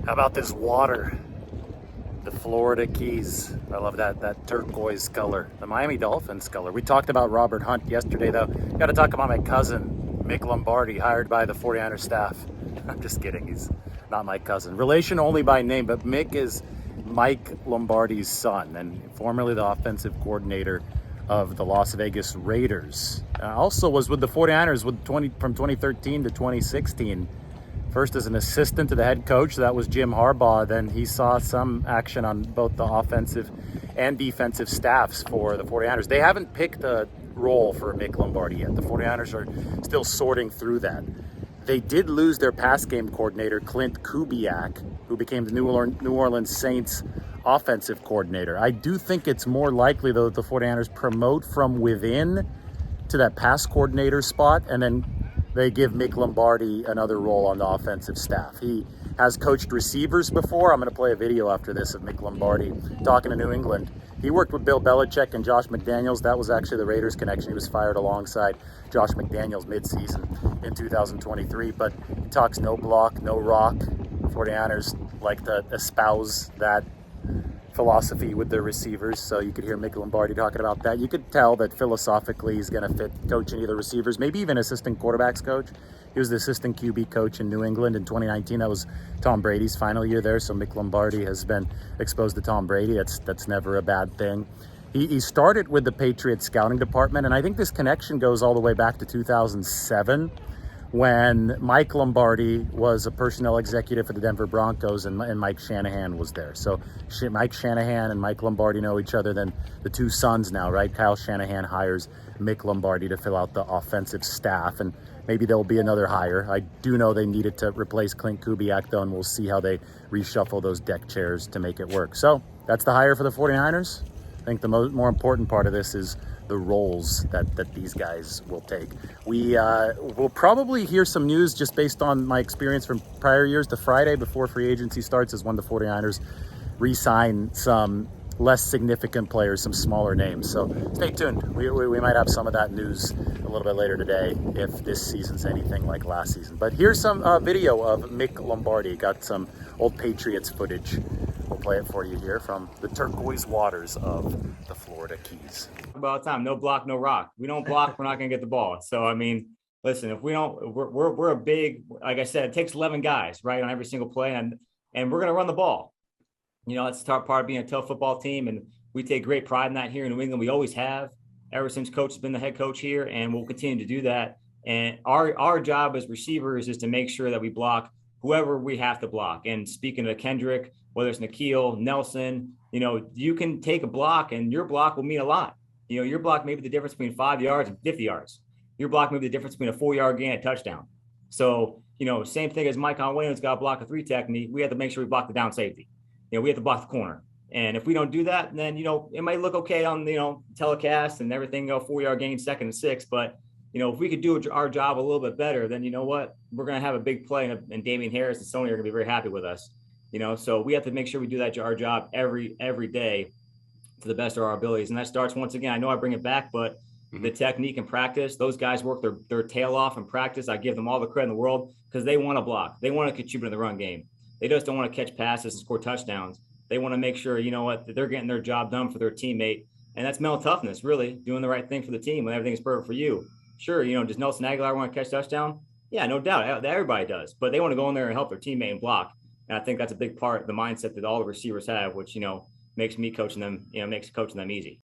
How about this water? The Florida Keys. I love that turquoise color. The Miami Dolphins color. We talked about Robert Hunt yesterday, though. Got to talk about my cousin, Mick Lombardi, hired by the 49ers staff. I'm just kidding. He's not my cousin. Relation only by name, but Mick is Mike Lombardi's son and formerly the offensive coordinator of the Las Vegas Raiders. Also was with the 49ers from 2013 to 2016. First as an assistant to the head coach, that was Jim Harbaugh. Then he saw some action on both the offensive and defensive staffs for the 49ers. They haven't picked a role for Mick Lombardi yet. The 49ers are still sorting through that. They did lose their pass game coordinator, Clint Kubiak, who became the New Orleans Saints offensive coordinator. I do think it's more likely, though, that the 49ers promote from within to that pass coordinator spot, and then they give Mick Lombardi another role on the offensive staff. He has coached receivers before. I'm going to play a video after this of Mick Lombardi talking to New England. He worked with Bill Belichick and Josh McDaniels. That was actually the Raiders connection. He was fired alongside Josh McDaniels midseason in 2023. But he talks no block, no rock. The 49ers like to espouse that philosophy with their receivers, so you could hear Mick Lombardi talking about that. You could tell that philosophically he's going to fit coaching either receivers, maybe even assistant quarterbacks coach. He was the assistant QB coach in New England in 2019. That was Tom Brady's final year there, so Mick Lombardi has been exposed to Tom Brady. That's never a bad thing. He started with the Patriots scouting department, and I think this connection goes all the way back to 2007 when Mike Lombardi was a personnel executive for the Denver Broncos and Mike Shanahan was there. So Mike Shanahan and Mike Lombardi know each other. Then the two sons now, right? Kyle Shanahan hires Mick Lombardi to fill out the offensive staff, and maybe there'll be another hire. I do know they needed to replace Clint Kubiak, though, and we'll see how they reshuffle those deck chairs to make it work. So that's the hire for the 49ers. I think the more important part of this is the roles that these guys will take. We will probably hear some news just based on my experience from prior years. The Friday before free agency starts is when the 49ers re-sign some less significant players, some smaller names. So stay tuned. We might have some of that news a little bit later today if this season's anything like last season. But here's some video of Mick Lombardi. Got some old Patriots footage. We'll play it for you here from the turquoise waters of the Florida Keys. About time, no block, no rock. We don't block, we're not going to get the ball. So, I mean, listen, if we don't, we're a big, like I said, it takes 11 guys, right, on every single play, and we're going to run the ball. You know, that's the part of being a tough football team, and we take great pride in that here in New England. We always have, ever since Coach has been the head coach here, and we'll continue to do that. And our job as receivers is to make sure that we block whoever we have to block. And speaking of Kendrick, whether it's Nikhil, Nelson, you know, you can take a block, and your block will mean a lot. You know, your block may be the difference between 5 yards and 50 yards. Your block may be the difference between a 4-yard gain and a touchdown. So, you know, same thing as Mike Williams got a block a 3 technique. We have to make sure we block the down safety. You know, we have to block the corner. And if we don't do that, then, you know, it might look okay on, you know, telecast and everything, 4-yard gain, 2nd and 6. But, you know, if we could do our job a little bit better, then you know what? We're going to have a big play, and Damian Harris and Sony are going to be very happy with us. You know, so we have to make sure we do our job every day to the best of our abilities. And that starts, once again, I know I bring it back, but the technique and practice, those guys work their tail off in practice. I give them all the credit in the world because they want to block. They want to contribute in the run game. They just don't want to catch passes and score touchdowns. They want to make sure, you know what, that they're getting their job done for their teammate. And that's mental toughness, really, doing the right thing for the team when everything is perfect for you. Sure, you know, does Nelson Aguilar want to catch touchdown? Yeah, no doubt. Everybody does. But they want to go in there and help their teammate and block. And I think that's a big part of the mindset that all the receivers have, which, you know, makes coaching them easy.